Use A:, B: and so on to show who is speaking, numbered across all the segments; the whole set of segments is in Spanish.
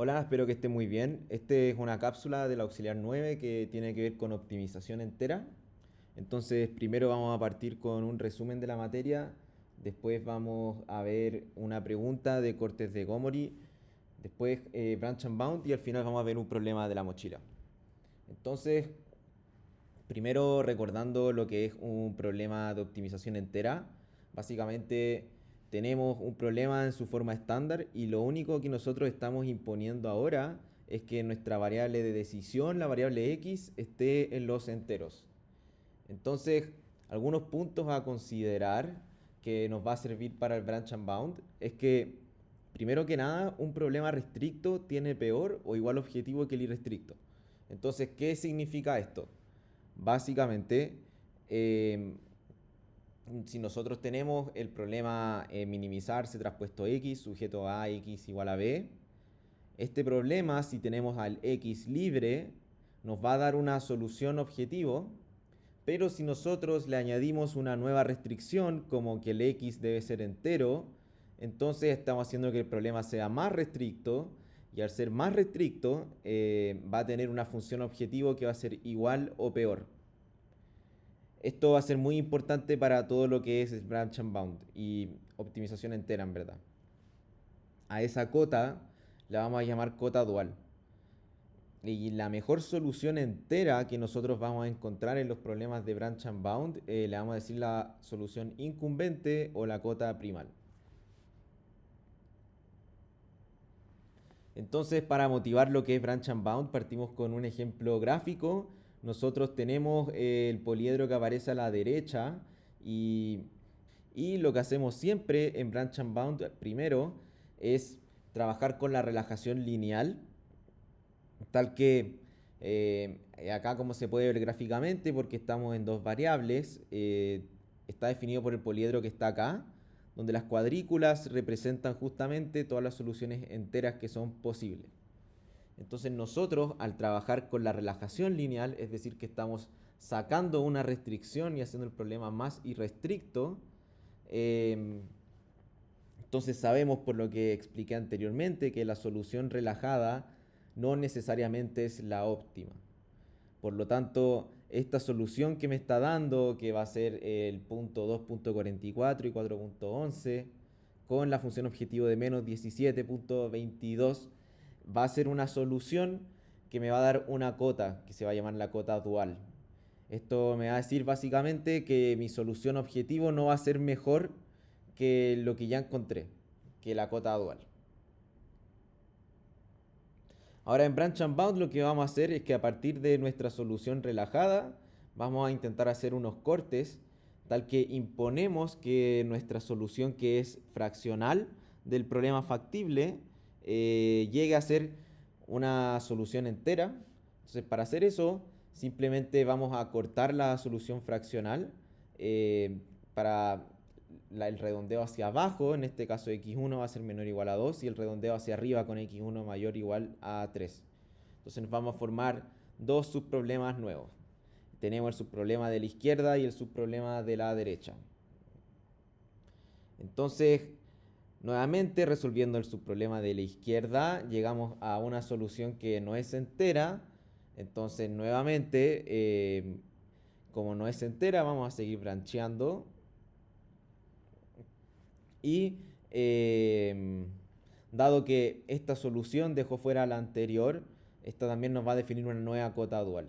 A: Hola, espero que esté muy bien. Este es una cápsula del auxiliar 9 que tiene que ver con optimización entera. Entonces, primero vamos a partir con un resumen de la materia, después vamos a ver una pregunta de cortes de Gomori, después branch and bound y al final vamos a ver un problema de la mochila. Entonces, primero recordando lo que es un problema de optimización entera, básicamente tenemos un problema en su forma estándar y lo único que nosotros estamos imponiendo ahora es que nuestra variable de decisión, la variable x, esté en los enteros. Entonces, algunos puntos a considerar que nos va a servir para el branch and bound es que, primero que nada, un problema restricto tiene peor o igual objetivo que el irrestricto. Entonces, ¿qué significa esto? Básicamente, eh, si nosotros tenemos el problema minimizarse traspuesto x, sujeto a x igual a b, este problema, si tenemos al x libre, nos va a dar una solución objetivo, pero si nosotros le añadimos una nueva restricción, como que el x debe ser entero, entonces estamos haciendo que el problema sea más restricto, y al ser más restricto, va a tener una función objetivo que va a ser igual o peor. Esto va a ser muy importante para todo lo que es branch and bound y optimización entera, en verdad. A esa cota la vamos a llamar cota dual. Y la mejor solución entera que nosotros vamos a encontrar en los problemas de branch and bound, le vamos a decir la solución incumbente o la cota primal. Entonces, para motivar lo que es branch and bound, partimos con un ejemplo gráfico. Nosotros tenemos el poliedro que aparece a la derecha y, y lo que hacemos siempre en branch and bound primero es trabajar con la relajación lineal, tal que acá, como se puede ver gráficamente, porque estamos en dos variables, está definido por el poliedro que está acá, donde las cuadrículas representan justamente todas las soluciones enteras que son posibles. Entonces nosotros, al trabajar con la relajación lineal, es decir, que estamos sacando una restricción y haciendo el problema más irrestricto, eh, entonces sabemos, por lo que expliqué anteriormente, que la solución relajada no necesariamente es la óptima. Por lo tanto, esta solución que me está dando, que va a ser el punto 2.44 y 4.11, con la función objetivo de menos 17.22, va a ser una solución que me va a dar una cota, que se va a llamar la cota dual. Esto me va a decir básicamente que mi solución objetivo no va a ser mejor que lo que ya encontré, que la cota dual. Ahora en Branch and Bound lo que vamos a hacer es que a partir de nuestra solución relajada vamos a intentar hacer unos cortes tal que imponemos que nuestra solución, que es fraccional del problema factible, llegue a ser una solución entera. Entonces, para hacer eso simplemente vamos a cortar la solución fraccional para el redondeo hacia abajo, en este caso x1 va a ser menor o igual a 2 y el redondeo hacia arriba con x1 mayor o igual a 3. Entonces nos vamos a formar dos subproblemas nuevos. Tenemos el subproblema de la izquierda y el subproblema de la derecha. Entonces, nuevamente resolviendo el subproblema de la izquierda, llegamos a una solución que no es entera. Entonces, nuevamente, como no es entera, vamos a seguir brancheando. Y dado que esta solución dejó fuera la anterior, esta también nos va a definir una nueva cota dual.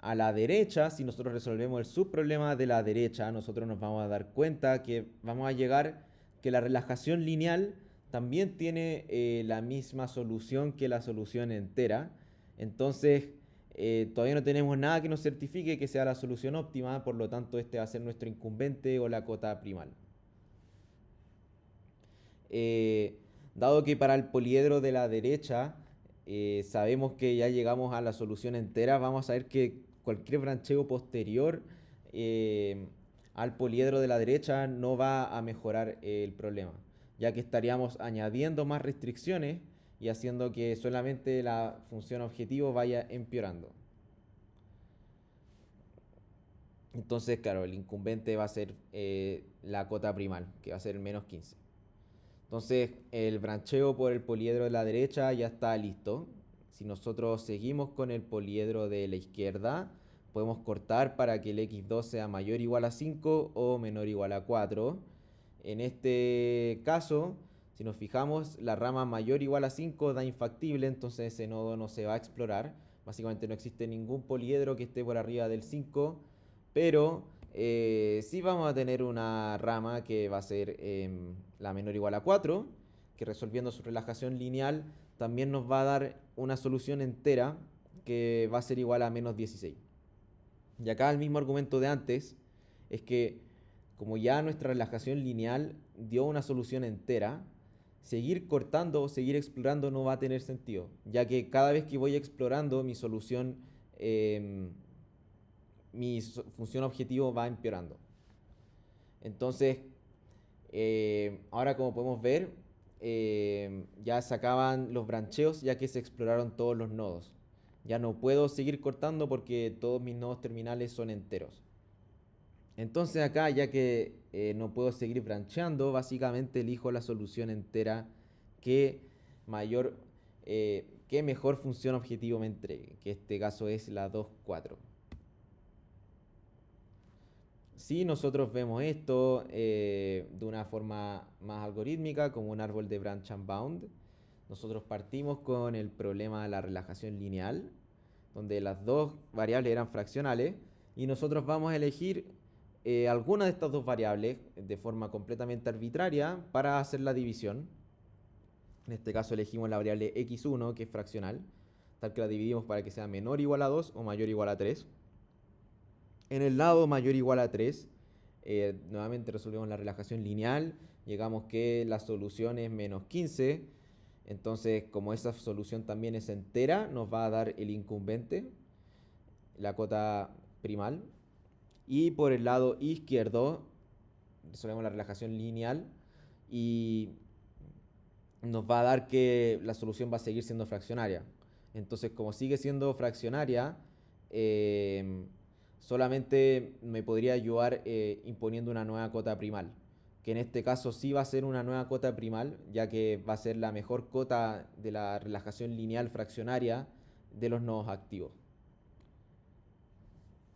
A: A la derecha, si nosotros resolvemos el subproblema de la derecha, nosotros nos vamos a dar cuenta que vamos a llegar que la relajación lineal también tiene la misma solución que la solución entera. Entonces, todavía no tenemos nada que nos certifique que sea la solución óptima, por lo tanto este va a ser nuestro incumbente o la cota primal. Eh, Dado que para el poliedro de la derecha sabemos que ya llegamos a la solución entera, vamos a ver que cualquier brancheo posterior al poliedro de la derecha no va a mejorar el problema, ya que estaríamos añadiendo más restricciones y haciendo que solamente la función objetivo vaya empeorando. Entonces, claro, el incumbente va a ser la cota primal, que va a ser el menos 15. Entonces el brancheo por el poliedro de la derecha ya está listo. Si nosotros seguimos con el poliedro de la izquierda, podemos cortar para que el x2 sea mayor o igual a 5 o menor o igual a 4. En este caso, si nos fijamos, la rama mayor o igual a 5 da infactible, entonces ese nodo no se va a explorar. Básicamente no existe ningún poliedro que esté por arriba del 5, pero sí vamos a tener una rama que va a ser la menor o igual a 4, que resolviendo su relajación lineal también nos va a dar una solución entera que va a ser igual a menos 16. Y acá el mismo argumento de antes es que como ya nuestra relajación lineal dio una solución entera, seguir cortando o seguir explorando no va a tener sentido, ya que cada vez que voy explorando mi solución, eh, mi función objetivo va empeorando. Entonces, ahora como podemos ver, ya se acaban los brancheos ya que se exploraron todos los nodos. Ya no puedo seguir cortando porque todos mis nodos terminales son enteros. Entonces acá, ya que no puedo seguir brancheando, básicamente elijo la solución entera que mayor, que mejor función objetivo me entregue, que este caso es la 2, 4. Si nosotros vemos esto de una forma más algorítmica, como un árbol de branch and bound, nosotros partimos con el problema de la relajación lineal, donde las dos variables eran fraccionales, y nosotros vamos a elegir alguna de estas dos variables de forma completamente arbitraria para hacer la división. En este caso elegimos la variable x1, que es fraccional, tal que la dividimos para que sea menor o igual a 2 o mayor o igual a 3. En el lado mayor o igual a 3, nuevamente resolvemos la relajación lineal, llegamos que la solución es menos 15, entonces como esa solución también es entera, nos va a dar el incumbente, la cota primal. Y por el lado izquierdo resolvemos la relajación lineal y nos va a dar que la solución va a seguir siendo fraccionaria. Entonces, como sigue siendo fraccionaria, solamente me podría ayudar imponiendo una nueva cota primal, que en este caso sí va a ser una nueva cota primal, ya que va a ser la mejor cota de la relajación lineal fraccionaria de los nodos activos.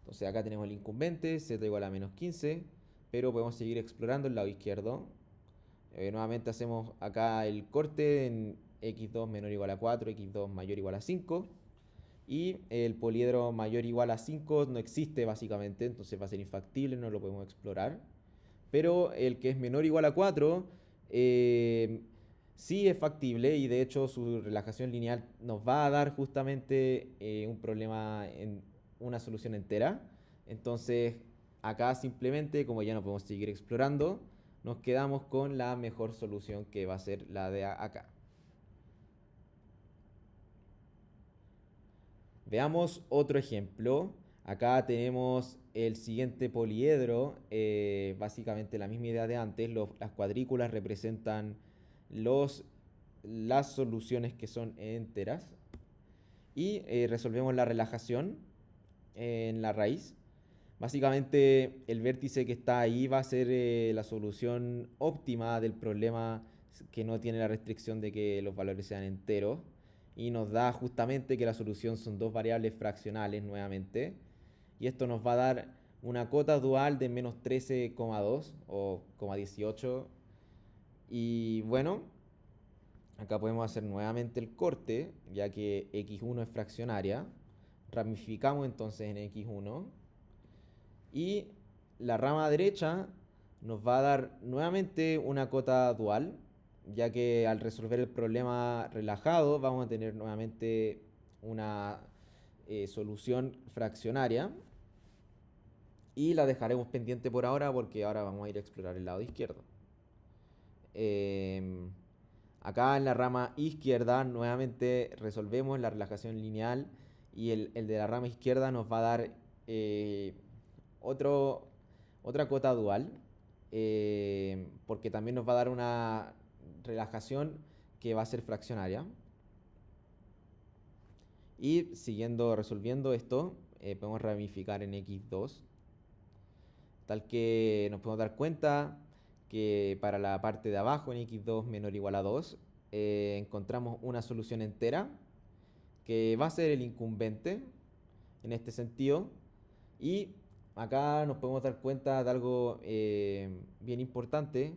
A: Entonces acá tenemos el incumbente, z igual a menos 15, pero podemos seguir explorando el lado izquierdo. Nuevamente hacemos acá el corte en x2 menor o igual a 4, x2 mayor o igual a 5. Y el poliedro mayor o igual a 5 no existe básicamente, entonces va a ser infactible, no lo podemos explorar. Pero el que es menor o igual a 4 sí es factible y de hecho su relajación lineal nos va a dar justamente un problema en una solución entera. Entonces acá simplemente, como ya no podemos seguir explorando, nos quedamos con la mejor solución, que va a ser la de acá. Veamos otro ejemplo. Acá tenemos el siguiente poliedro, básicamente la misma idea de antes. Las cuadrículas representan las soluciones que son enteras. Y resolvemos la relajación en la raíz. Básicamente el vértice que está ahí va a ser la solución óptima del problema que no tiene la restricción de que los valores sean enteros. Y nos da justamente que la solución son dos variables fraccionales nuevamente. Y esto nos va a dar una cota dual de menos 13,2 o 18. Y bueno, acá podemos hacer nuevamente el corte, ya que x1 es fraccionaria. Ramificamos entonces en x1. Y la rama derecha nos va a dar nuevamente una cota dual, ya que al resolver el problema relajado vamos a tener nuevamente una solución fraccionaria. Y la dejaremos pendiente por ahora porque ahora vamos a ir a explorar el lado izquierdo. Acá en la rama izquierda nuevamente resolvemos la relajación lineal y el de la rama izquierda nos va a dar otra cota dual, porque también nos va a dar una relajación que va a ser fraccionaria. Y siguiendo resolviendo esto, podemos ramificar en x2, tal que nos podemos dar cuenta que para la parte de abajo en x2 menor o igual a 2 encontramos una solución entera que va a ser el incumbente en este sentido. Y acá nos podemos dar cuenta de algo bien importante,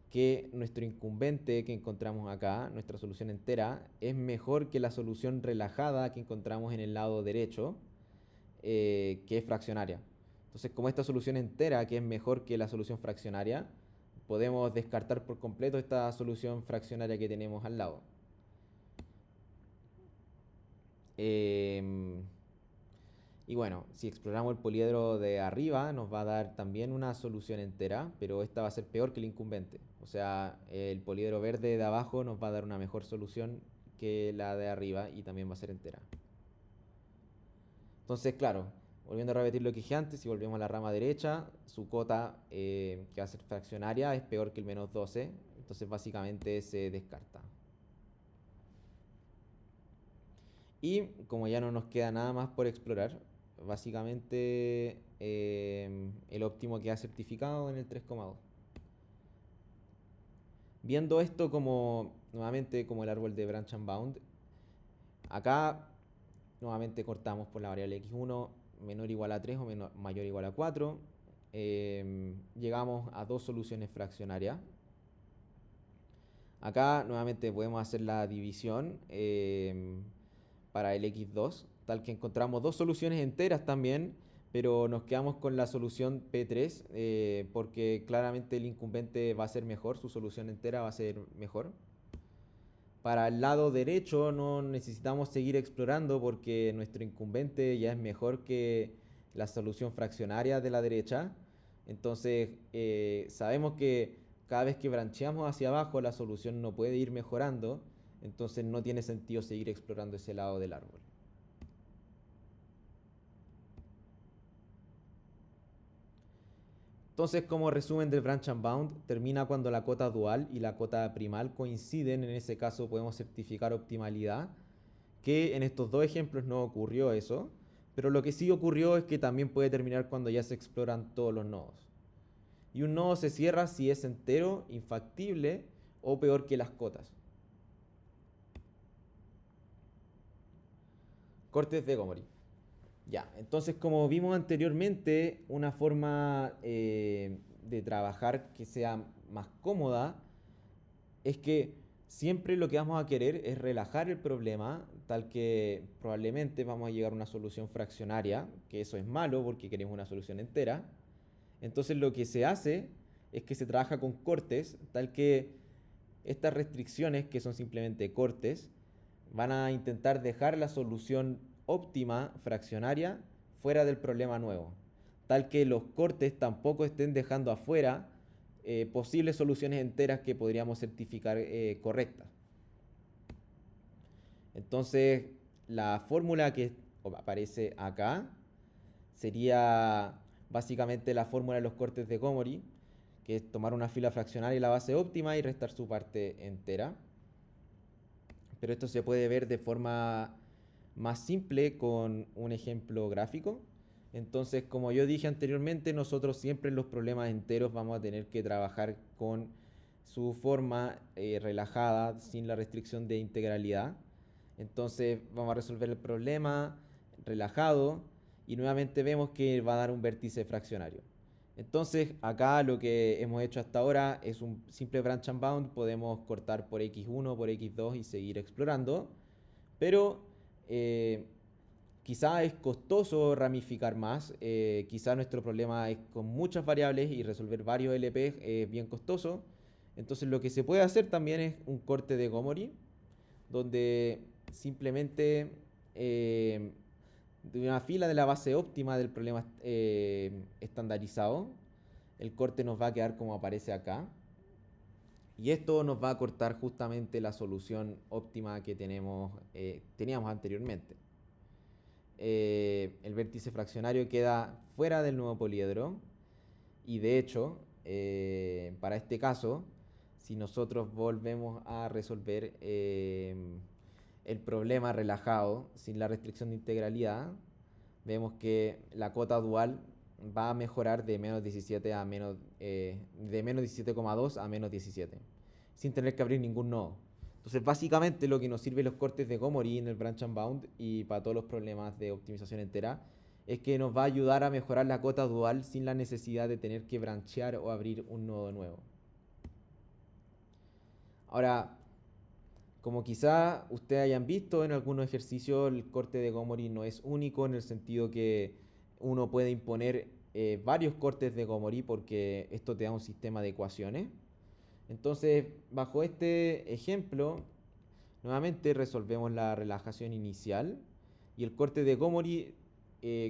A: que nuestro incumbente que encontramos acá, nuestra solución entera, es mejor que la solución relajada que encontramos en el lado derecho, que es fraccionaria. Entonces, como esta solución entera, que es mejor que la solución fraccionaria, podemos descartar por completo esta solución fraccionaria que tenemos al lado. Y bueno, si exploramos el poliedro de arriba, nos va a dar también una solución entera, pero esta va a ser peor que el incumbente. O sea, el poliedro verde de abajo nos va a dar una mejor solución que la de arriba y también va a ser entera. Entonces, claro, volviendo a repetir lo que dije antes, si volvemos a la rama derecha, su cota, que va a ser fraccionaria, es peor que el menos 12. Entonces, básicamente se descarta. Y como ya no nos queda nada más por explorar, básicamente el óptimo queda certificado en el 3,2. Viendo esto como nuevamente como el árbol de branch and bound, acá nuevamente cortamos por la variable x1 menor o igual a 3 o mayor o igual a 4. Llegamos a dos soluciones fraccionarias. Acá nuevamente podemos hacer la división para el x2, tal que encontramos dos soluciones enteras también, pero nos quedamos con la solución P3 porque claramente el incumbente va a ser mejor, su solución entera va a ser mejor. Para el lado derecho no necesitamos seguir explorando porque nuestro incumbente ya es mejor que la solución fraccionaria de la derecha. Entonces sabemos que cada vez que brancheamos hacia abajo la solución no puede ir mejorando. Entonces no tiene sentido seguir explorando ese lado del árbol. Entonces, como resumen del branch and bound, termina cuando la cota dual y la cota primal coinciden. En ese caso podemos certificar optimalidad, que en estos dos ejemplos no ocurrió eso, pero lo que sí ocurrió es que también puede terminar cuando ya se exploran todos los nodos. Y un nodo se cierra si es entero, infactible o peor que las cotas. Cortes de Gomori. Ya, entonces como vimos anteriormente, una forma de trabajar que sea más cómoda es que siempre lo que vamos a querer es relajar el problema, tal que probablemente vamos a llegar a una solución fraccionaria, que eso es malo porque queremos una solución entera. Entonces lo que se hace es que se trabaja con cortes, tal que estas restricciones, que son simplemente cortes, van a intentar dejar la solución óptima fraccionaria fuera del problema nuevo, tal que los cortes tampoco estén dejando afuera posibles soluciones enteras que podríamos certificar correctas. Entonces, la fórmula que aparece acá sería básicamente la fórmula de los cortes de Gomori, que es tomar una fila fraccionaria y la base óptima y restar su parte entera. Pero esto se puede ver de forma más simple con un ejemplo gráfico. Entonces, como yo dije anteriormente, nosotros siempre en los problemas enteros vamos a tener que trabajar con su forma relajada, sin la restricción de integralidad. Entonces, vamos a resolver el problema relajado y nuevamente vemos que va a dar un vértice fraccionario. Entonces, acá lo que hemos hecho hasta ahora es un simple branch and bound. Podemos cortar por x1, por x2 y seguir explorando. Pero quizá es costoso ramificar más. Quizá nuestro problema es con muchas variables y resolver varios LP es bien costoso. Entonces, lo que se puede hacer también es un corte de Gomori, donde simplemente de una fila de la base óptima del problema estandarizado, el corte nos va a quedar como aparece acá. Y esto nos va a cortar justamente la solución óptima que teníamos anteriormente. El vértice fraccionario queda fuera del nuevo poliedro. Y de hecho, para este caso, si nosotros volvemos a resolver el problema relajado sin la restricción de integralidad, vemos que la cota dual va a mejorar de menos 17 a menos, de menos 17,2 a menos 17, sin tener que abrir ningún nodo. Entonces, básicamente lo que nos sirve los cortes de Gomori en el Branch and Bound y para todos los problemas de optimización entera es que nos va a ayudar a mejorar la cota dual sin la necesidad de tener que branchear o abrir un nodo nuevo. Ahora, como quizá ustedes hayan visto en algunos ejercicios, el corte de Gomori no es único en el sentido que uno puede imponer varios cortes de Gomori porque esto te da un sistema de ecuaciones. Entonces, bajo este ejemplo, nuevamente resolvemos la relajación inicial y el corte de Gomori,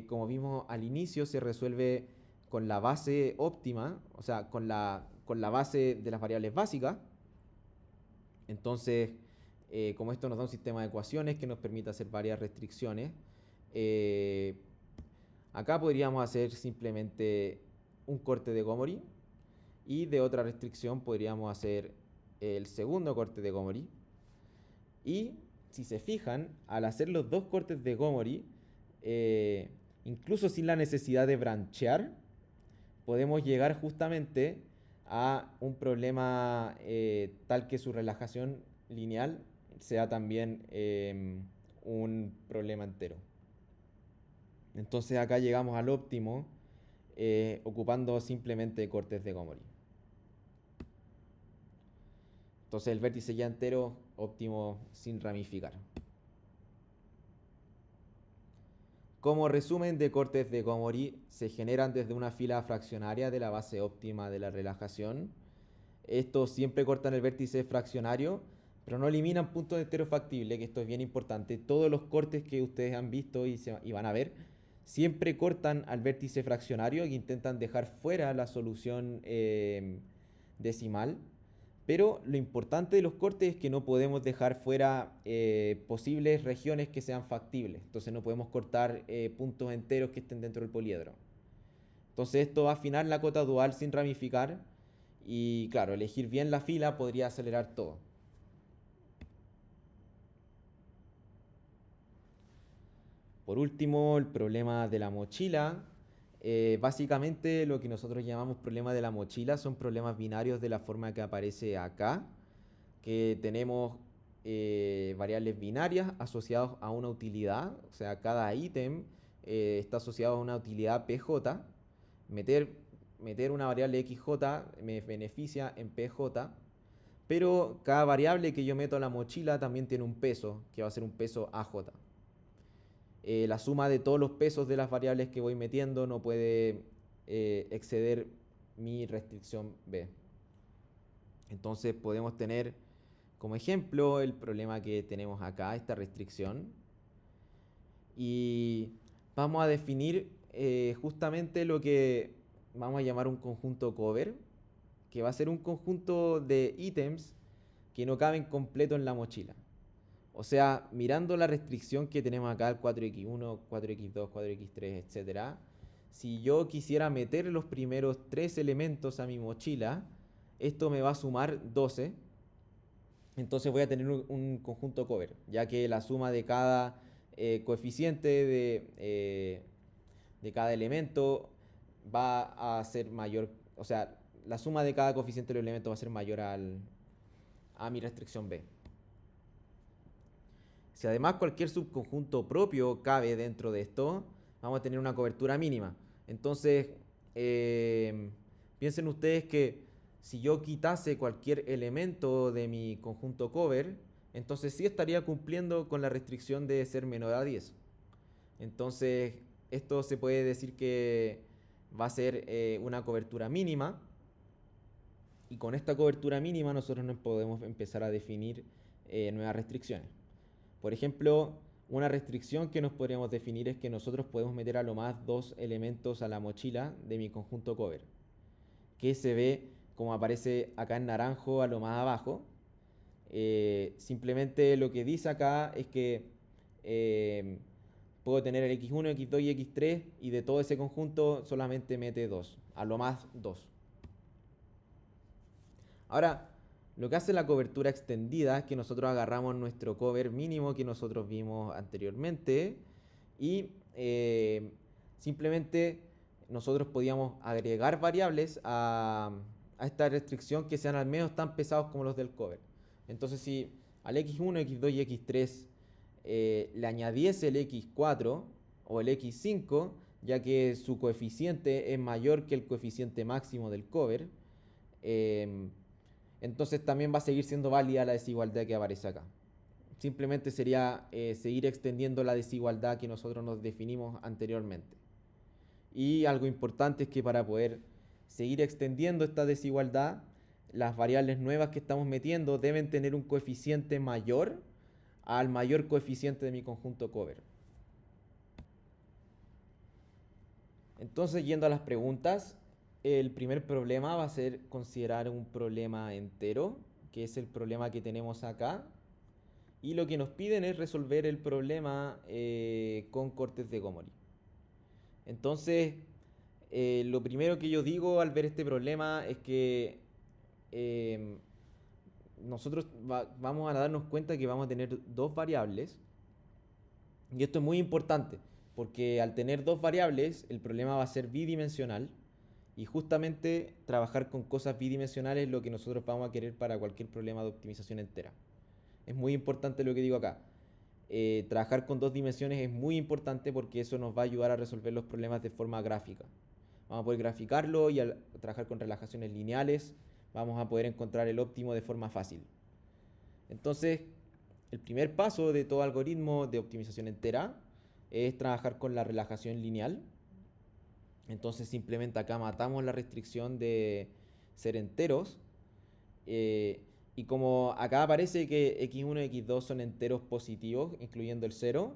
A: como vimos al inicio, se resuelve con la base óptima, o sea, con la base de las variables básicas. Entonces, como esto nos da un sistema de ecuaciones que nos permite hacer varias restricciones, eh, acá podríamos hacer simplemente un corte de Gomori y de otra restricción podríamos hacer el segundo corte de Gomori. Y si se fijan, al hacer los dos cortes de Gomori, incluso sin la necesidad de branchear, podemos llegar justamente a un problema tal que su relajación lineal sea también un problema entero. Entonces acá llegamos al óptimo ocupando simplemente cortes de Gomori. Entonces el vértice ya entero, óptimo sin ramificar. Como resumen de cortes de Gomori, se generan desde una fila fraccionaria de la base óptima de la relajación. Estos siempre cortan el vértice fraccionario, pero no eliminan puntos enteros factibles, que esto es bien importante. Todos los cortes que ustedes han visto y van a ver, siempre cortan al vértice fraccionario e intentan dejar fuera la solución decimal. Pero lo importante de los cortes es que no podemos dejar fuera posibles regiones que sean factibles. Entonces no podemos cortar puntos enteros que estén dentro del poliedro. Entonces esto va a afinar la cota dual sin ramificar. Y claro, elegir bien la fila podría acelerar todo. Por último, el problema de la mochila. Básicamente lo que nosotros llamamos problema de la mochila son problemas binarios de la forma que aparece acá, que tenemos variables binarias asociadas a una utilidad, o sea, cada ítem está asociado a una utilidad PJ. Meter una variable XJ me beneficia en PJ, pero cada variable que yo meto a la mochila también tiene un peso, que va a ser un peso AJ. La suma de todos los pesos de las variables que voy metiendo no puede exceder mi restricción B. Entonces podemos tener como ejemplo el problema que tenemos acá, esta restricción. Y vamos a definir justamente lo que vamos a llamar un conjunto cover, que va a ser un conjunto de ítems que no caben completo en la mochila. O sea, mirando la restricción que tenemos acá, el 4x1, 4x2, 4x3, etc. Si yo quisiera meter los primeros 3 elementos a mi mochila, esto me va a sumar 12. Entonces voy a tener un conjunto cover, ya que la suma de cada coeficiente de cada elemento va a ser mayor. O sea, la suma de cada coeficiente del elemento va a ser mayor a mi restricción B. Si además cualquier subconjunto propio cabe dentro de esto, vamos a tener una cobertura mínima. Entonces, piensen ustedes que si yo quitase cualquier elemento de mi conjunto cover, entonces sí estaría cumpliendo con la restricción de ser menor a 10. Entonces, esto se puede decir que va a ser una cobertura mínima. Y con esta cobertura mínima nosotros nos podemos empezar a definir nuevas restricciones. Por ejemplo, una restricción que nos podríamos definir es que nosotros podemos meter a lo más 2 elementos a la mochila de mi conjunto cover, que se ve como aparece acá en naranjo a lo más abajo. Simplemente lo que dice acá es que puedo tener el x1, x2 y x3 y de todo ese conjunto solamente mete 2, a lo más 2. Ahora, lo que hace la cobertura extendida es que nosotros agarramos nuestro cover mínimo que nosotros vimos anteriormente y simplemente nosotros podíamos agregar variables a esta restricción que sean al menos tan pesados como los del cover. Entonces si al x1, x2 y x3 le añadiese el x4 o el x5, ya que su coeficiente es mayor que el coeficiente máximo del cover, entonces también va a seguir siendo válida la desigualdad que aparece acá. Simplemente sería seguir extendiendo la desigualdad que nosotros nos definimos anteriormente. Y algo importante es que para poder seguir extendiendo esta desigualdad, las variables nuevas que estamos metiendo deben tener un coeficiente mayor al mayor coeficiente de mi conjunto cover. Entonces, yendo a las preguntas, el primer problema va a ser considerar un problema entero, que es el problema que tenemos acá. Y lo que nos piden es resolver el problema con cortes de Gomori. Entonces, lo primero que yo digo al ver este problema es que nosotros vamos a darnos cuenta que vamos a tener dos variables. Y esto es muy importante, porque al tener dos variables, el problema va a ser bidimensional. Y justamente trabajar con cosas bidimensionales es lo que nosotros vamos a querer para cualquier problema de optimización entera. Es muy importante lo que digo acá. Trabajar con dos dimensiones es muy importante porque eso nos va a ayudar a resolver los problemas de forma gráfica. Vamos a poder graficarlo y al trabajar con relajaciones lineales vamos a poder encontrar el óptimo de forma fácil. Entonces, el primer paso de todo algoritmo de optimización entera es trabajar con la relajación lineal. Entonces simplemente acá matamos la restricción de ser enteros. Y como acá aparece que x1 y x2 son enteros positivos, incluyendo el 0,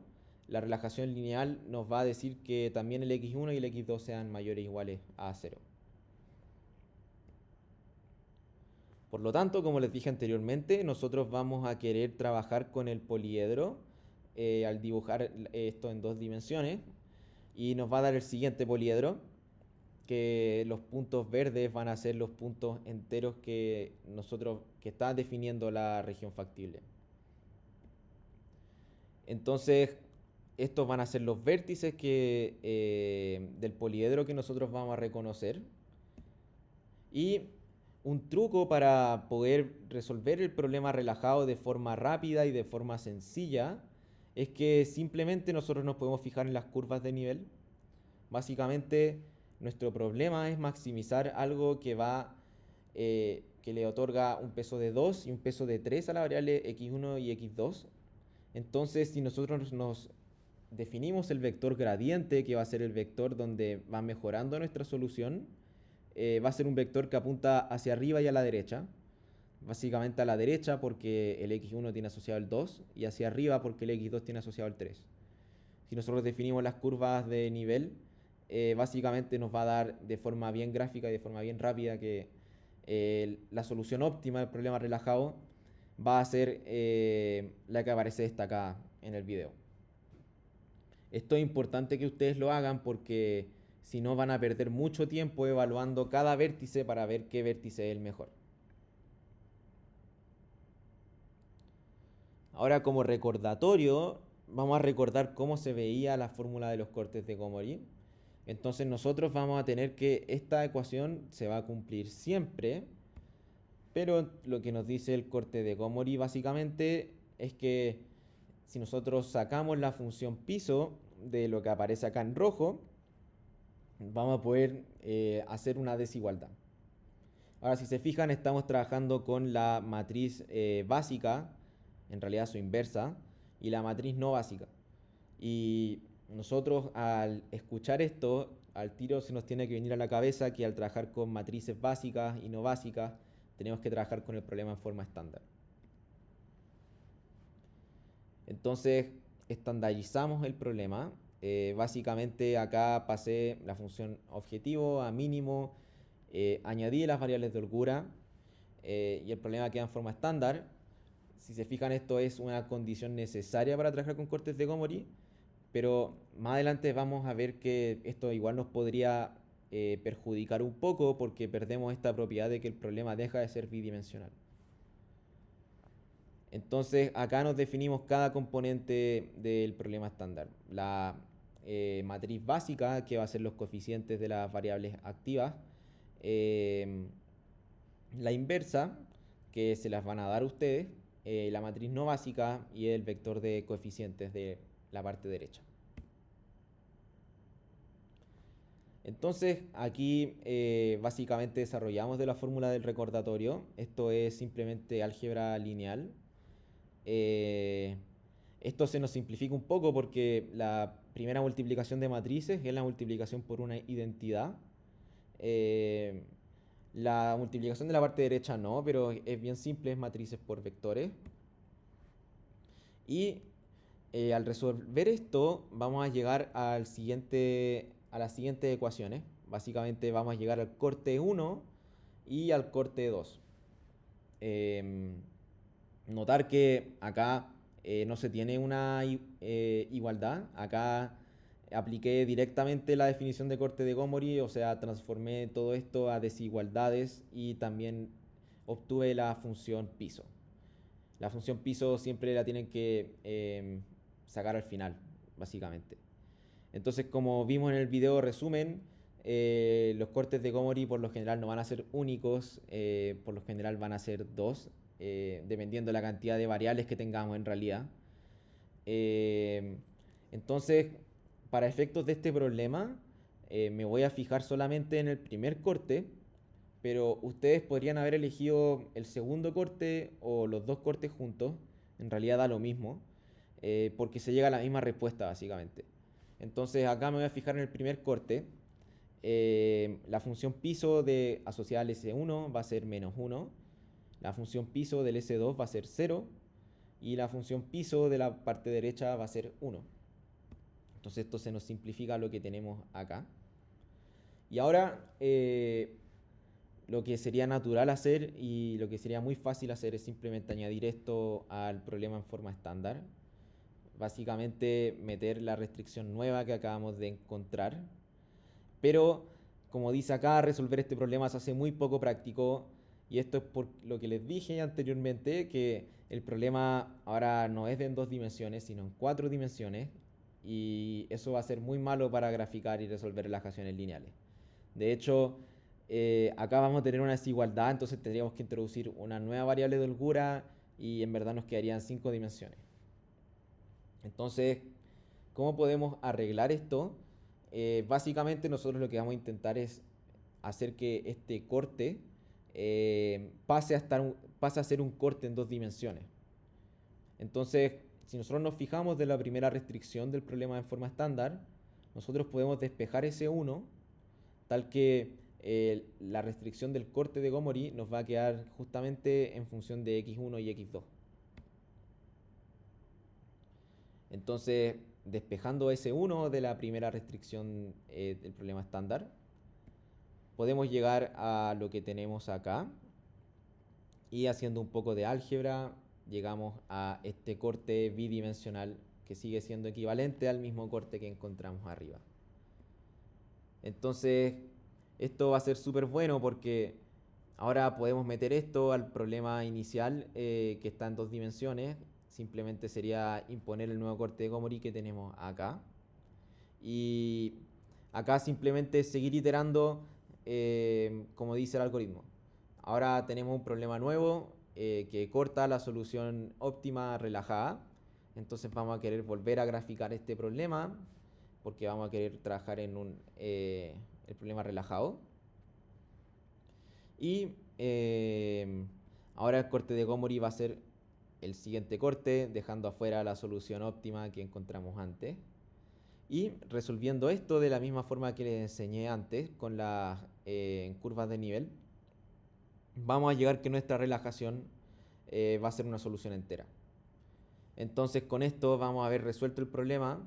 A: la relajación lineal nos va a decir que también el x1 y el x2 sean mayores o iguales a 0. Por lo tanto, como les dije anteriormente, nosotros vamos a querer trabajar con el poliedro al dibujar esto en dos dimensiones. Y nos va a dar el siguiente poliedro, que los puntos verdes van a ser los puntos enteros que está definiendo la región factible. Entonces, estos van a ser los vértices del poliedro que nosotros vamos a reconocer. Y un truco para poder resolver el problema relajado de forma rápida y de forma sencilla es que simplemente nosotros nos podemos fijar en las curvas de nivel. Básicamente, nuestro problema es maximizar algo que le otorga un peso de 2 y un peso de 3 a la variable x1 y x2. Entonces, si nosotros nos definimos el vector gradiente, que va a ser el vector donde va mejorando nuestra solución, va a ser un vector que apunta hacia arriba y a la derecha. Básicamente a la derecha porque el x1 tiene asociado el 2 y hacia arriba porque el x2 tiene asociado el 3. Si nosotros definimos las curvas de nivel, básicamente nos va a dar de forma bien gráfica y de forma bien rápida que la solución óptima del problema relajado va a ser la que aparece destacada en el video. Esto es importante que ustedes lo hagan porque si no van a perder mucho tiempo evaluando cada vértice para ver qué vértice es el mejor. Ahora, como recordatorio, vamos a recordar cómo se veía la fórmula de los cortes de Gomori. Entonces nosotros vamos a tener que esta ecuación se va a cumplir siempre, pero lo que nos dice el corte de Gomori básicamente es que si nosotros sacamos la función piso de lo que aparece acá en rojo, vamos a poder hacer una desigualdad. Ahora, si se fijan, estamos trabajando con la matriz básica, en realidad su inversa, y la matriz no básica. Y nosotros al escuchar esto, al tiro se nos tiene que venir a la cabeza que al trabajar con matrices básicas y no básicas, tenemos que trabajar con el problema en forma estándar. Entonces, estandarizamos el problema. Básicamente acá pasé la función objetivo a mínimo, añadí las variables de holgura y el problema queda en forma estándar. Si se fijan, esto es una condición necesaria para trabajar con cortes de Gomori, pero más adelante vamos a ver que esto igual nos podría perjudicar un poco porque perdemos esta propiedad de que el problema deja de ser bidimensional. Entonces acá nos definimos cada componente del problema estándar. matriz básica, que va a ser los coeficientes de las variables activas, eh, la inversa, que se las van a dar ustedes, la matriz no básica y el vector de coeficientes de la parte derecha. Entonces aquí básicamente desarrollamos de la fórmula del recordatorio. Esto es simplemente álgebra lineal. Esto se nos simplifica un poco porque la primera multiplicación de matrices es la multiplicación por una identidad. La multiplicación de la parte derecha no, pero es bien simple, es matrices por vectores. Y al resolver esto, vamos a llegar a las siguientes ecuaciones. Básicamente vamos a llegar al corte 1 y al corte 2. Notar que acá no se tiene una igualdad. Acá apliqué directamente la definición de corte de Gomori, o sea, transformé todo esto a desigualdades y también obtuve la función piso. La función piso siempre la tienen que sacar al final, básicamente. Entonces, como vimos en el video resumen, los cortes de Gomori por lo general no van a ser únicos, por lo general van a ser dos, dependiendo de la cantidad de variables que tengamos en realidad. Entonces, para efectos de este problema, me voy a fijar solamente en el primer corte, pero ustedes podrían haber elegido el segundo corte o los dos cortes juntos, en realidad da lo mismo, porque se llega a la misma respuesta básicamente. Entonces acá me voy a fijar en el primer corte. La función piso asociada al S1 va a ser menos 1, la función piso del S2 va a ser 0 y la función piso de la parte derecha va a ser 1. Entonces esto se nos simplifica lo que tenemos acá. Y ahora lo que sería natural hacer y lo que sería muy fácil hacer es simplemente añadir esto al problema en forma estándar. Básicamente meter la restricción nueva que acabamos de encontrar. Pero, como dice acá, resolver este problema se hace muy poco práctico. Y esto es por lo que les dije anteriormente, que el problema ahora no es de en 2 dimensiones, sino en 4 dimensiones. Y eso va a ser muy malo para graficar y resolver relajaciones lineales. De hecho, acá vamos a tener una desigualdad, entonces tendríamos que introducir una nueva variable de holgura y en verdad nos quedarían 5 dimensiones. Entonces, ¿cómo podemos arreglar esto? Básicamente nosotros lo que vamos a intentar es hacer que este corte pase a ser un corte en 2 dimensiones. Entonces, si nosotros nos fijamos de la primera restricción del problema en forma estándar, nosotros podemos despejar ese 1 tal que la restricción del corte de Gomori nos va a quedar justamente en función de x1 y x2. Entonces, despejando ese 1 de la primera restricción del problema estándar, podemos llegar a lo que tenemos acá y haciendo un poco de álgebra llegamos a este corte bidimensional que sigue siendo equivalente al mismo corte que encontramos arriba. Entonces, esto va a ser súper bueno porque ahora podemos meter esto al problema inicial que está en 2 dimensiones. Simplemente sería imponer el nuevo corte de Gomori que tenemos acá. Y acá simplemente seguir iterando como dice el algoritmo. Ahora tenemos un problema nuevo que corta la solución óptima relajada. Entonces vamos a querer volver a graficar este problema porque vamos a querer trabajar en el problema relajado. Y ahora el corte de Gomori va a ser el siguiente corte, dejando afuera la solución óptima que encontramos antes. Y resolviendo esto de la misma forma que les enseñé antes, con las curvas de nivel, vamos a llegar que nuestra relajación va a ser una solución entera. Entonces con esto vamos a haber resuelto el problema,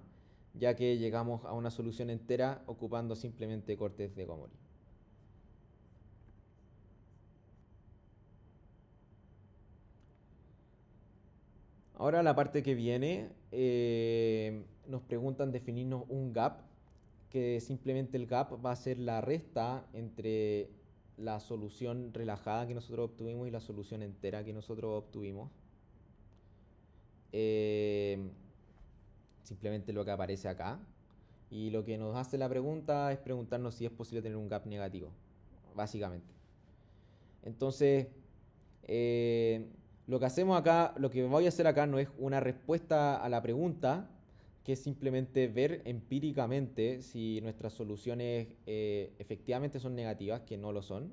A: ya que llegamos a una solución entera ocupando simplemente cortes de Gomori. Ahora la parte que viene, nos preguntan definirnos un gap, que simplemente el gap va a ser la resta entre la solución relajada que nosotros obtuvimos y la solución entera que nosotros obtuvimos. Simplemente lo que aparece acá. Y lo que nos hace la pregunta es preguntarnos si es posible tener un gap negativo, básicamente. Entonces, eh, lo que hacemos acá, lo que voy a hacer acá no es una respuesta a la pregunta, que es simplemente ver empíricamente si nuestras soluciones efectivamente son negativas, que no lo son.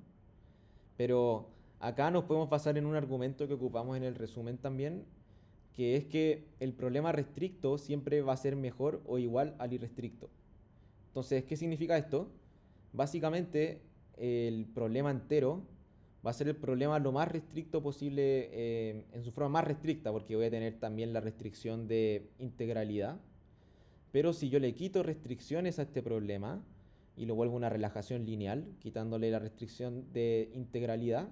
A: Pero acá nos podemos basar en un argumento que ocupamos en el resumen también, que es que el problema restricto siempre va a ser mejor o igual al irrestricto. Entonces, ¿qué significa esto? Básicamente, el problema entero va a ser el problema lo más restricto posible, en su forma más restricta, porque voy a tener también la restricción de integralidad. Pero si yo le quito restricciones a este problema y lo vuelvo una relajación lineal, quitándole la restricción de integralidad,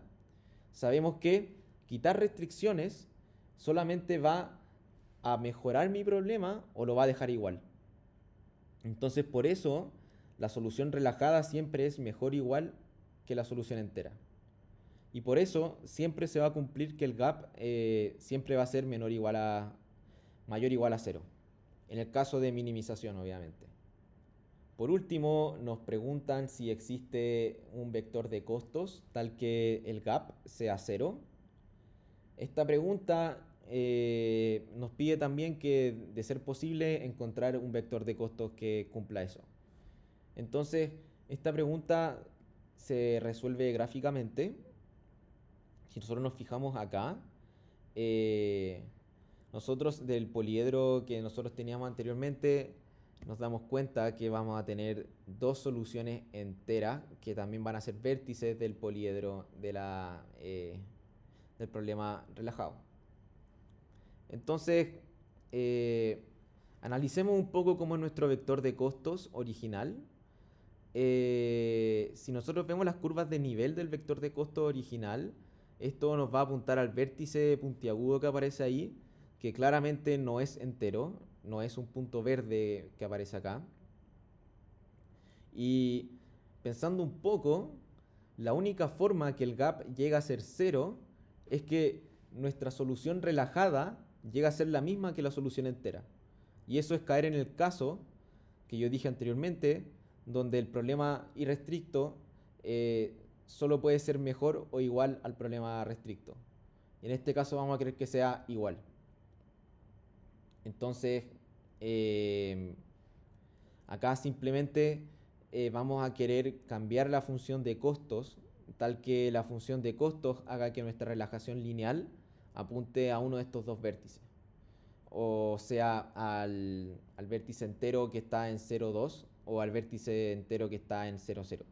A: sabemos que quitar restricciones solamente va a mejorar mi problema o lo va a dejar igual. Entonces, por eso la solución relajada siempre es mejor o igual que la solución entera. Y por eso siempre se va a cumplir que el gap siempre va a ser mayor o igual a cero. En el caso de minimización, obviamente. Por último, nos preguntan si existe un vector de costos tal que el gap sea cero. Esta pregunta nos pide también que, de ser posible, encontrar un vector de costos que cumpla eso. Entonces, esta pregunta se resuelve gráficamente. Si nosotros nos fijamos acá, eh, nosotros del poliedro que nosotros teníamos anteriormente, nos damos cuenta que vamos a tener dos soluciones enteras que también van a ser vértices del poliedro del problema relajado. Entonces, eh, analicemos un poco cómo es nuestro vector de costos original. Si nosotros vemos las curvas de nivel del vector de costos original, esto nos va a apuntar al vértice puntiagudo que aparece ahí, que claramente no es entero, no es un punto verde que aparece acá. Y pensando un poco, la única forma que el gap llega a ser cero es que nuestra solución relajada llega a ser la misma que la solución entera. Y eso es caer en el caso que yo dije anteriormente, donde el problema irrestricto solo puede ser mejor o igual al problema restricto. Y en este caso vamos a querer que sea igual. Entonces, eh, acá simplemente vamos a querer cambiar la función de costos, tal que la función de costos haga que nuestra relajación lineal apunte a uno de estos dos vértices. O sea, al vértice entero que está en 0,2 o al vértice entero que está en 0,0.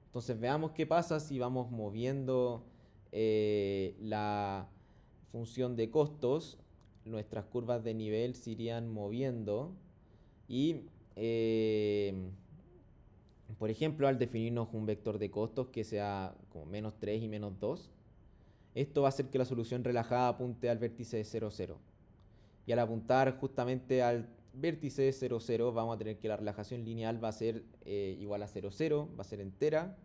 A: Entonces veamos qué pasa si vamos moviendo la función de costos. Nuestras curvas de nivel se irían moviendo y, por ejemplo, al definirnos un vector de costos que sea como menos 3 y menos 2, esto va a hacer que la solución relajada apunte al vértice de 0,0. Y al apuntar justamente al vértice de 0,0 vamos a tener que la relajación lineal va a ser igual a 0,0, va a ser entera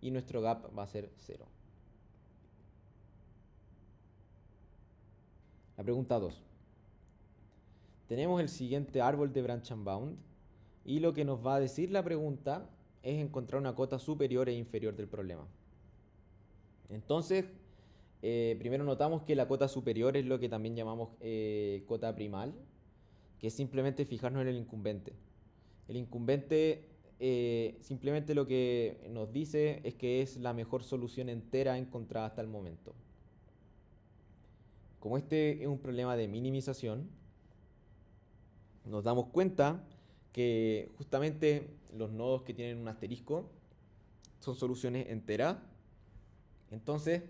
A: y nuestro gap va a ser 0. La pregunta 2. Tenemos el siguiente árbol de branch and bound y lo que nos va a decir la pregunta es encontrar una cota superior e inferior del problema. Entonces, primero notamos que la cota superior es lo que también llamamos cota primal, que es simplemente fijarnos en el incumbente. El incumbente simplemente lo que nos dice es que es la mejor solución entera encontrada hasta el momento. Como este es un problema de minimización, nos damos cuenta que justamente los nodos que tienen un asterisco son soluciones enteras. Entonces,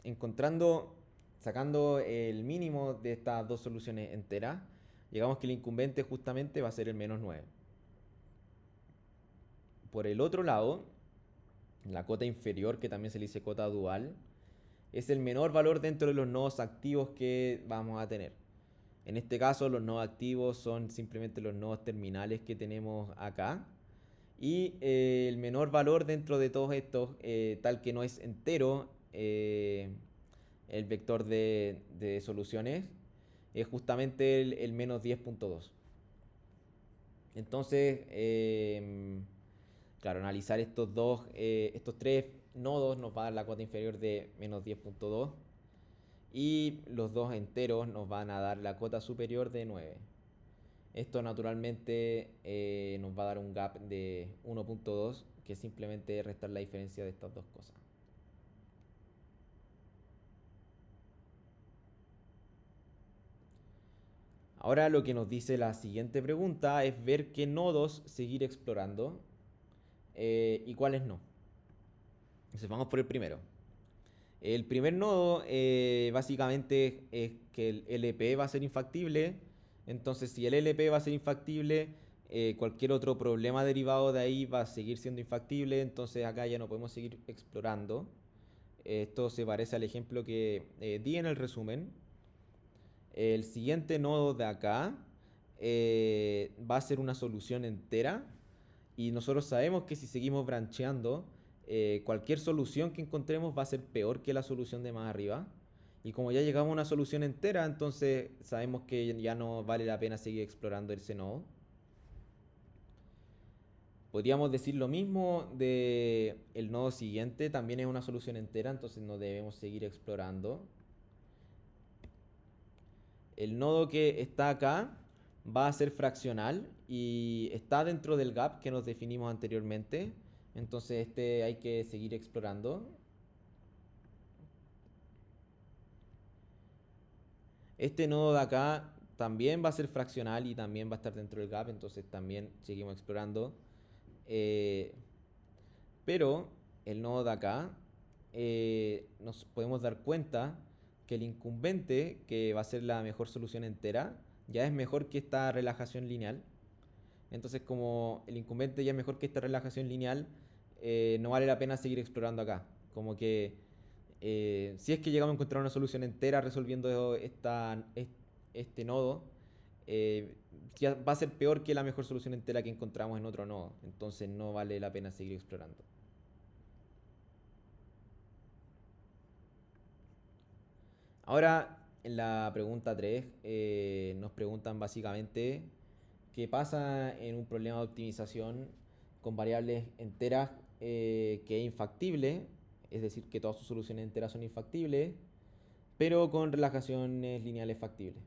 A: encontrando, sacando el mínimo de estas dos soluciones enteras, llegamos que el incumbente justamente va a ser el menos 9. Por el otro lado, la cota inferior, que también se le dice cota dual, es el menor valor dentro de los nodos activos que vamos a tener. En este caso, los nodos activos son simplemente los nodos terminales que tenemos acá. Y el menor valor dentro de todos estos, tal que no es entero, el vector de soluciones, es justamente el menos 10.2. Entonces, claro, analizar estos tres nodos nos va a dar la cuota inferior de menos 10.2 y los dos enteros nos van a dar la cuota superior de 9. Esto naturalmente nos va a dar un gap de 1.2, que es simplemente restar la diferencia de estas dos cosas. Ahora lo que nos dice la siguiente pregunta es ver qué nodos seguir explorando y cuáles no. Entonces vamos por el primero. El primer nodo básicamente es que el LP va a ser infactible. Entonces si el LP va a ser infactible, cualquier otro problema derivado de ahí va a seguir siendo infactible. Entonces acá ya no podemos seguir explorando. Esto se parece al ejemplo que di en el resumen. El siguiente nodo de acá va a ser una solución entera. Y nosotros sabemos que si seguimos brancheando, cualquier solución que encontremos va a ser peor que la solución de más arriba. Y como ya llegamos a una solución entera, entonces sabemos que ya no vale la pena seguir explorando ese nodo. Podríamos decir lo mismo de el nodo siguiente, también es una solución entera, entonces no debemos seguir explorando. El nodo que está acá va a ser fraccional y está dentro del gap que nos definimos anteriormente. Entonces este hay que seguir explorando. Este nodo de acá también va a ser fraccional y también va a estar dentro del gap, entonces también seguimos explorando. Eh, pero el nodo de acá nos podemos dar cuenta que el incumbente, que va a ser la mejor solución entera, ya es mejor que esta relajación lineal. Entonces como el incumbente ya es mejor que esta relajación lineal, no vale la pena seguir explorando acá. Como que si es que llegamos a encontrar una solución entera resolviendo este nodo, eh, ya va a ser peor que la mejor solución entera que encontramos en otro nodo. Entonces no vale la pena seguir explorando. Ahora, en la pregunta 3, nos preguntan básicamente qué pasa en un problema de optimización con variables enteras que es infactible, es decir, que todas sus soluciones enteras son infactibles, pero con relajaciones lineales factibles.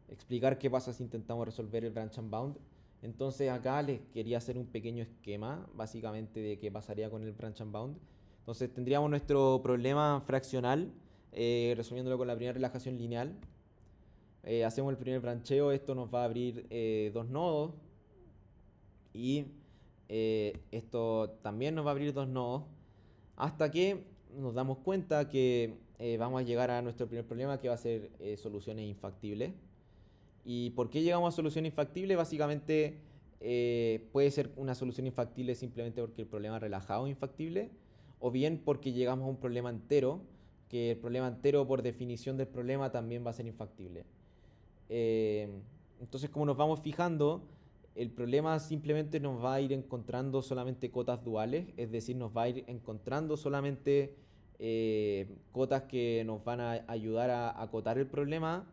A: Explicar qué pasa si intentamos resolver el branch and bound. Entonces acá les quería hacer un pequeño esquema, básicamente, de qué pasaría con el branch and bound. Entonces tendríamos nuestro problema fraccional, resolviéndolo con la primera relajación lineal. Hacemos el primer brancheo, esto nos va a abrir dos nodos. Y esto también nos va a abrir dos nodos. Hasta que nos damos cuenta que vamos a llegar a nuestro primer problema, que va a ser soluciones infactibles. ¿Y por qué llegamos a solución infactible? Básicamente puede ser una solución infactible simplemente porque el problema relajado es infactible, o bien porque llegamos a un problema entero, que el problema entero por definición del problema también va a ser infactible. Eh, entonces, como nos vamos fijando, el problema simplemente nos va a ir encontrando solamente cotas duales, es decir, nos va a ir encontrando solamente cotas que nos van a ayudar a acotar el problema,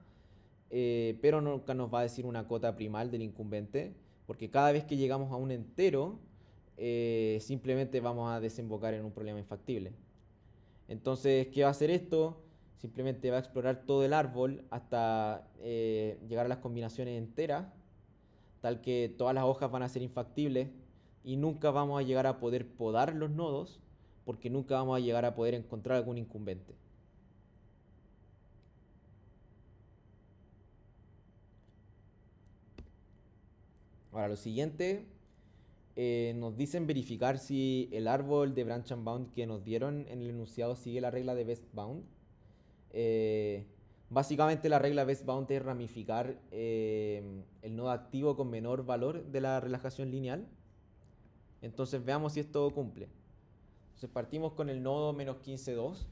A: pero nunca nos va a decir una cota primal del incumbente, porque cada vez que llegamos a un entero, simplemente vamos a desembocar en un problema infactible. Entonces, ¿qué va a hacer esto? Simplemente va a explorar todo el árbol hasta llegar a las combinaciones enteras, tal que todas las hojas van a ser infactibles y nunca vamos a llegar a poder podar los nodos, porque nunca vamos a llegar a poder encontrar algún incumbente. Ahora, lo siguiente, nos dicen verificar si el árbol de branch and bound que nos dieron en el enunciado sigue la regla de best bound. Eh, Básicamente la regla best bound es ramificar el nodo activo con menor valor de la relajación lineal. Entonces veamos si esto cumple. Entonces partimos con el nodo menos 15,2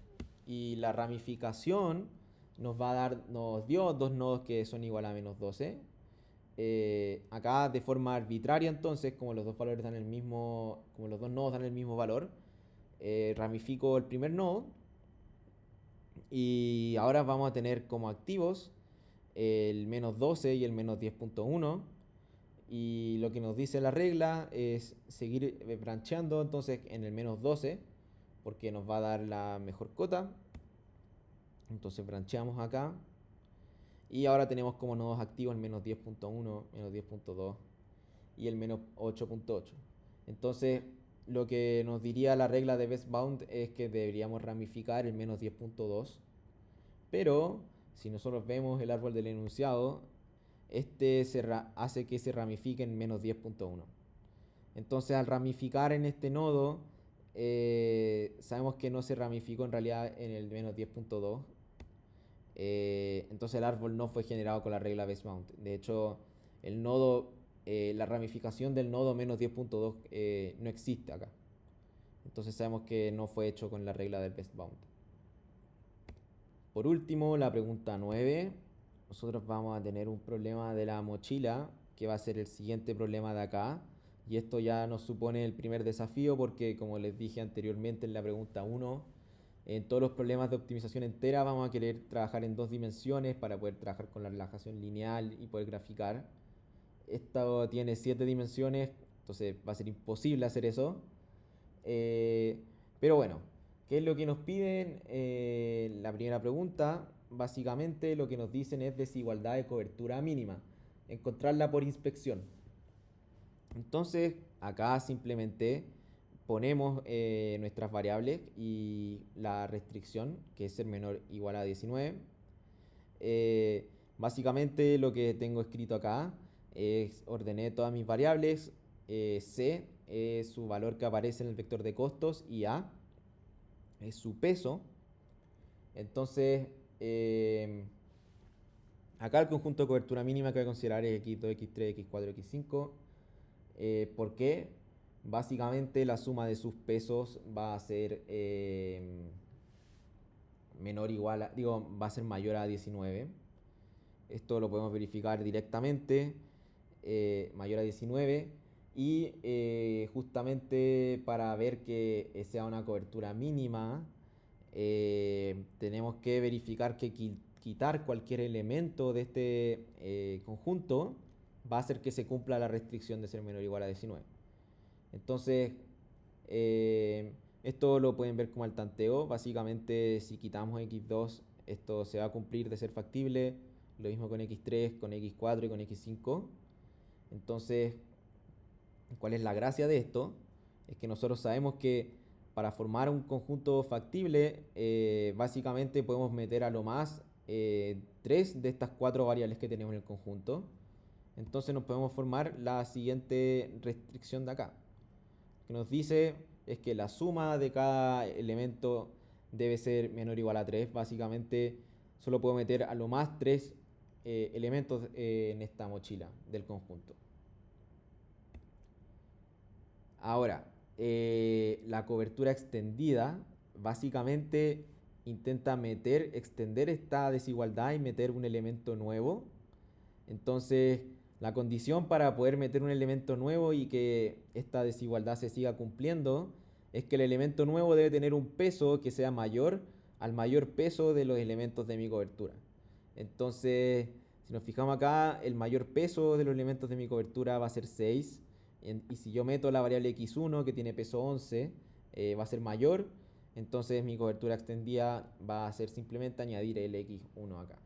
A: y la ramificación nos dio dos nodos que son igual a menos 12. Acá de forma arbitraria, entonces, como los dos valores dan el mismo, como los dos nodos dan el mismo valor, ramifico el primer nodo y ahora vamos a tener como activos el menos 12 y el menos 10.1 Y lo que nos dice la regla es seguir brancheando entonces en el menos 12 porque nos va a dar la mejor cota. Entonces brancheamos acá. Y ahora tenemos como nodos activos el menos 10.1, menos 10.2 y el menos 8.8. Entonces, lo que nos diría la regla de best bound es que deberíamos ramificar el menos 10.2. Pero, si nosotros vemos el árbol del enunciado, este hace que se ramifique en menos 10.1. Entonces, al ramificar en este nodo, sabemos que no se ramificó en realidad en el menos 10.2. Entonces el árbol no fue generado con la regla best bound. De hecho, el nodo, la ramificación del nodo menos 10.2 no existe acá. Entonces sabemos que no fue hecho con la regla del best bound. Por último, la pregunta 9. Nosotros vamos a tener un problema de la mochila, que va a ser el siguiente problema de acá. Y esto ya nos supone el primer desafío porque, como les dije anteriormente en la pregunta 1, en todos los problemas de optimización entera vamos a querer trabajar en 2 dimensiones para poder trabajar con la relajación lineal y poder graficar. Esto tiene 7 dimensiones, entonces va a ser imposible hacer eso. Pero bueno, ¿qué es lo que nos piden? La primera pregunta, básicamente lo que nos dicen es desigualdad de cobertura mínima. Encontrarla por inspección. Entonces, acá simplemente ponemos nuestras variables y la restricción, que es ser menor o igual a 19. Básicamente lo que tengo escrito acá es ordené todas mis variables. C es su valor que aparece en el vector de costos y A es su peso. Entonces, acá el conjunto de cobertura mínima que voy a considerar es x2, x3, x4, x5. ¿Por qué? Básicamente la suma de sus pesos va a ser menor o igual a, digo, va a ser mayor a 19. Esto lo podemos verificar directamente, mayor a 19. Y justamente para ver que sea una cobertura mínima, tenemos que verificar que quitar cualquier elemento de este conjunto va a hacer que se cumpla la restricción de ser menor o igual a 19. Entonces, esto lo pueden ver como el tanteo. Básicamente, si quitamos x2, esto se va a cumplir de ser factible. Lo mismo con x3, con x4 y con x5. Entonces, ¿cuál es la gracia de esto? Es que nosotros sabemos que para formar un conjunto factible, básicamente podemos meter a lo más 3 de estas 4 variables que tenemos en el conjunto. Entonces nos podemos formar la siguiente restricción de acá. Lo que nos dice es que la suma de cada elemento debe ser menor o igual a 3. Básicamente solo puedo meter a lo más 3 elementos en esta mochila del conjunto. Ahora, la cobertura extendida básicamente intenta extender esta desigualdad y meter un elemento nuevo. Entonces, la condición para poder meter un elemento nuevo y que esta desigualdad se siga cumpliendo es que el elemento nuevo debe tener un peso que sea mayor al mayor peso de los elementos de mi cobertura. Entonces, si nos fijamos acá, el mayor peso de los elementos de mi cobertura va a ser 6. Y si yo meto la variable x1 que tiene peso 11, va a ser mayor. Entonces mi cobertura extendida va a ser simplemente añadir el x1 acá.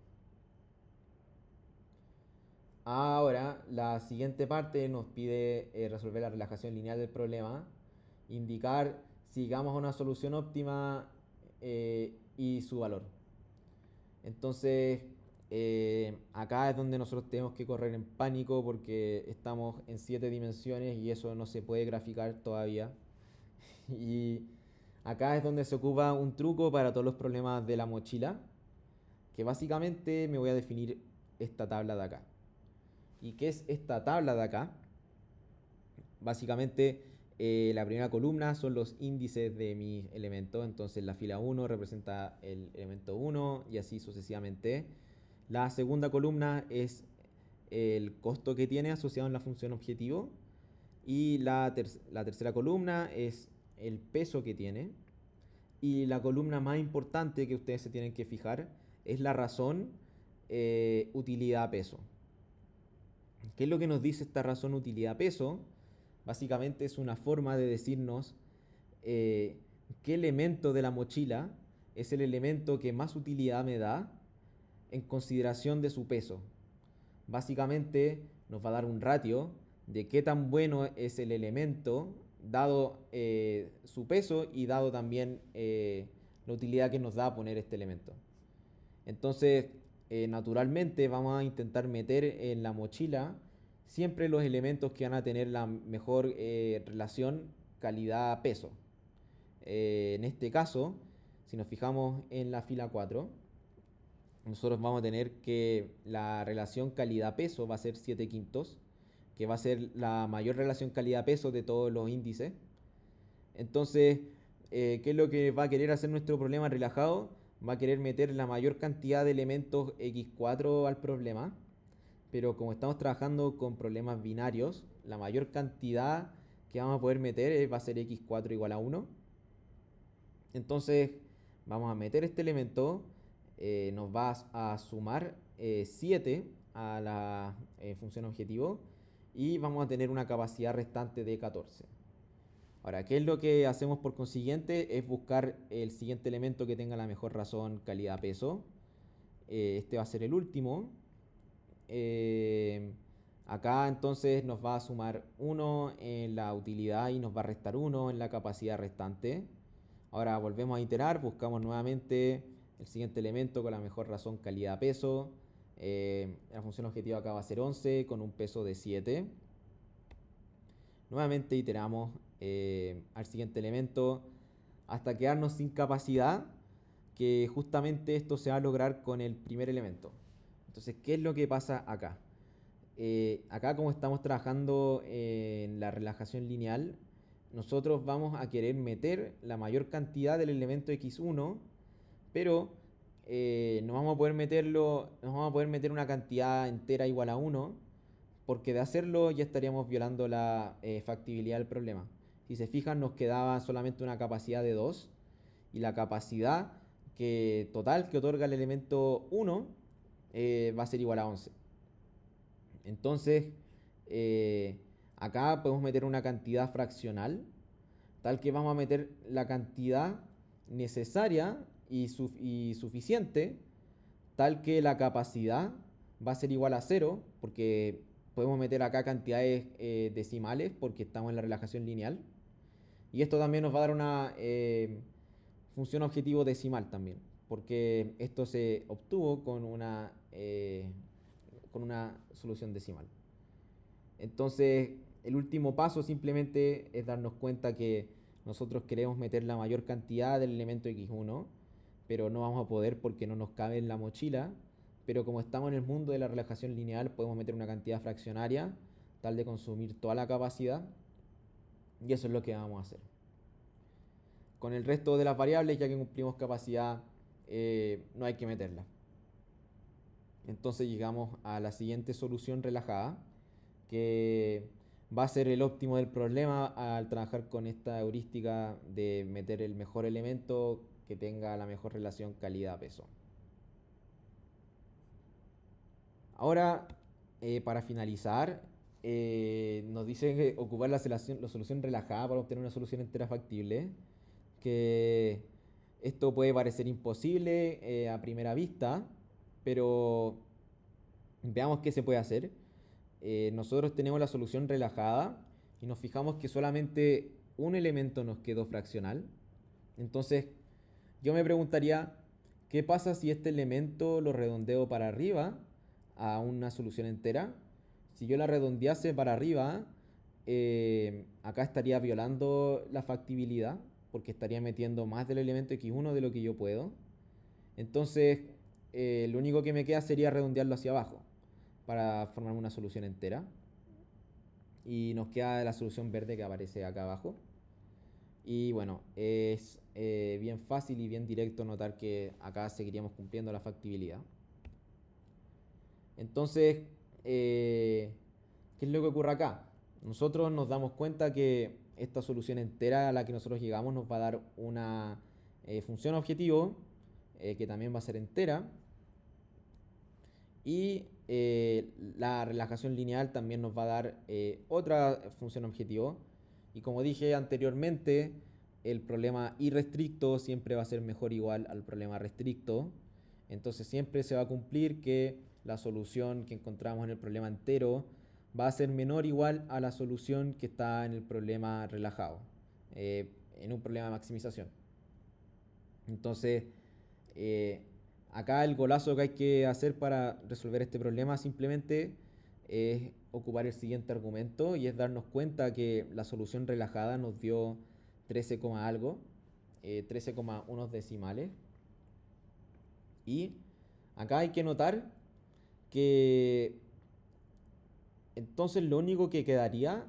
A: Ahora, la siguiente parte nos pide resolver la relajación lineal del problema, indicar si llegamos a una solución óptima y su valor. Entonces, acá es donde nosotros tenemos que correr en pánico porque estamos en 7 dimensiones y eso no se puede graficar todavía. Y acá es donde se ocupa un truco para todos los problemas de la mochila, que básicamente me voy a definir esta tabla de acá. ¿Y qué es esta tabla de acá? Básicamente, la primera columna son los índices de mis elementos. Entonces la fila 1 representa el elemento 1 y así sucesivamente. La segunda columna es el costo que tiene asociado en la función objetivo. Y la tercera columna es el peso que tiene. Y la columna más importante que ustedes se tienen que fijar es la razón utilidad peso. ¿Qué es lo que nos dice esta razón utilidad-peso? Básicamente es una forma de decirnos qué elemento de la mochila es el elemento que más utilidad me da en consideración de su peso. Básicamente nos va a dar un ratio de qué tan bueno es el elemento dado su peso y dado también la utilidad que nos da poner este elemento. Entonces, naturalmente vamos a intentar meter en la mochila siempre los elementos que van a tener la mejor relación calidad-peso. En este caso, si nos fijamos en la fila 4, nosotros vamos a tener que la relación calidad-peso va a ser 7 quintos, que va a ser la mayor relación calidad-peso de todos los índices. Entonces, ¿qué es lo que va a querer hacer nuestro problema relajado? Va a querer meter la mayor cantidad de elementos x4 al problema, pero como estamos trabajando con problemas binarios, la mayor cantidad que vamos a poder meter va a ser x4 igual a 1. Entonces, vamos a meter este elemento, nos va a sumar 7 a la función objetivo y vamos a tener una capacidad restante de 14. Ahora, ¿qué es lo que hacemos por consiguiente? Es buscar el siguiente elemento que tenga la mejor razón calidad-peso. Este va a ser el último. Acá entonces nos va a sumar 1 en la utilidad y nos va a restar 1 en la capacidad restante. Ahora volvemos a iterar, buscamos nuevamente el siguiente elemento con la mejor razón calidad-peso. La función objetiva acá va a ser 11 con un peso de 7. Nuevamente iteramos al siguiente elemento hasta quedarnos sin capacidad, que justamente esto se va a lograr con el primer elemento. Entonces, ¿qué es lo que pasa acá? Acá, como estamos trabajando en la relajación lineal, nosotros vamos a querer meter la mayor cantidad del elemento x1, pero no vamos a poder meter una cantidad entera igual a 1, porque de hacerlo ya estaríamos violando la factibilidad del problema. Si se fijan, nos quedaba solamente una capacidad de 2 y la capacidad total que otorga el elemento 1 va a ser igual a 11. Entonces, acá podemos meter una cantidad fraccional, tal que vamos a meter la cantidad necesaria y suficiente, tal que la capacidad va a ser igual a 0, porque podemos meter acá cantidades decimales porque estamos en la relajación lineal. Y esto también nos va a dar una función objetivo decimal también, porque esto se obtuvo con una solución decimal. Entonces, el último paso simplemente es darnos cuenta que nosotros queremos meter la mayor cantidad del elemento x1, pero no vamos a poder porque no nos cabe en la mochila. Pero como estamos en el mundo de la relajación lineal, podemos meter una cantidad fraccionaria tal de consumir toda la capacidad, y eso es lo que vamos a hacer. Con el resto de las variables, ya que cumplimos capacidad, no hay que meterla. Entonces llegamos a la siguiente solución relajada, que va a ser el óptimo del problema al trabajar con esta heurística de meter el mejor elemento que tenga la mejor relación calidad-peso. Ahora, para finalizar, nos dice que ocupar la solución relajada para obtener una solución entera factible, que esto puede parecer imposible a primera vista, pero veamos qué se puede hacer. Nosotros tenemos la solución relajada y nos fijamos que solamente un elemento nos quedó fraccional. Entonces, yo me preguntaría, ¿qué pasa si este elemento lo redondeo para arriba a una solución entera? Si yo la redondease para arriba, acá estaría violando la factibilidad, porque estaría metiendo más del elemento x1 de lo que yo puedo. Entonces, lo único que me queda sería redondearlo hacia abajo para formar una solución entera. Y nos queda la solución verde que aparece acá abajo. Y bueno, es bien fácil y bien directo notar que acá seguiríamos cumpliendo la factibilidad. Entonces, ¿qué es lo que ocurre acá? Nosotros nos damos cuenta que esta solución entera a la que nosotros llegamos nos va a dar una función objetivo que también va a ser entera. Y la relajación lineal también nos va a dar otra función objetivo. Y como dije anteriormente, el problema irrestricto siempre va a ser mejor o igual al problema restricto. Entonces siempre se va a cumplir que la solución que encontramos en el problema entero va a ser menor o igual a la solución que está en el problema relajado, en un problema de maximización. Entonces, eh, acá el golazo que hay que hacer para resolver este problema simplemente es ocupar el siguiente argumento y es darnos cuenta que la solución relajada nos dio 13, algo, 13,1 decimales. Y acá hay que notar que entonces lo único que quedaría,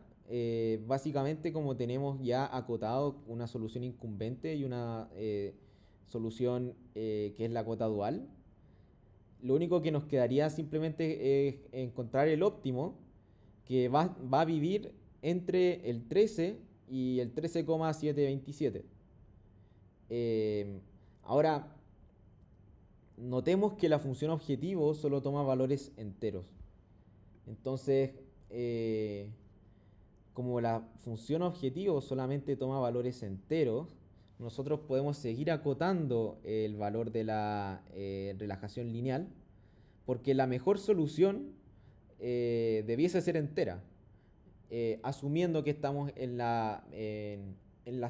A: básicamente como tenemos ya acotado una solución incumbente y una solución que es la cota dual, lo único que nos quedaría simplemente es encontrar el óptimo que va a vivir entre el 13 y el 13,727. Ahora, notemos que la función objetivo solo toma valores enteros. Entonces, como la función objetivo solamente toma valores enteros, nosotros podemos seguir acotando el valor de la relajación lineal, porque la mejor solución debiese ser entera, asumiendo que estamos en la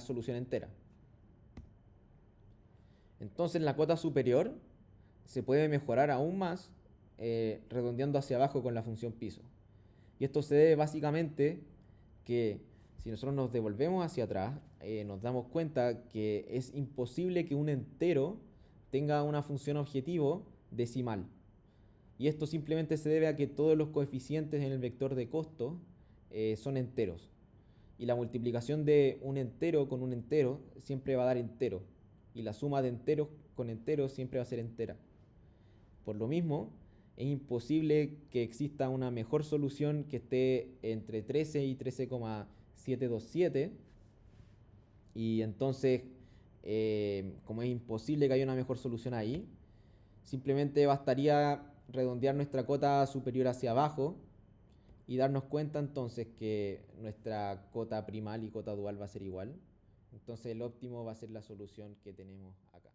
A: solución entera. Entonces, en la cota superior se puede mejorar aún más redondeando hacia abajo con la función piso. Y esto se debe básicamente que si nosotros nos devolvemos hacia atrás, nos damos cuenta que es imposible que un entero tenga una función objetivo decimal. Y esto simplemente se debe a que todos los coeficientes en el vector de costo son enteros. Y la multiplicación de un entero con un entero siempre va a dar entero. Y la suma de enteros con enteros siempre va a ser entera. Por lo mismo, es imposible que exista una mejor solución que esté entre 13 y 13,727. Y entonces, como es imposible que haya una mejor solución ahí, simplemente bastaría redondear nuestra cota superior hacia abajo y darnos cuenta entonces que nuestra cota primal y cota dual va a ser igual. Entonces el óptimo va a ser la solución que tenemos acá.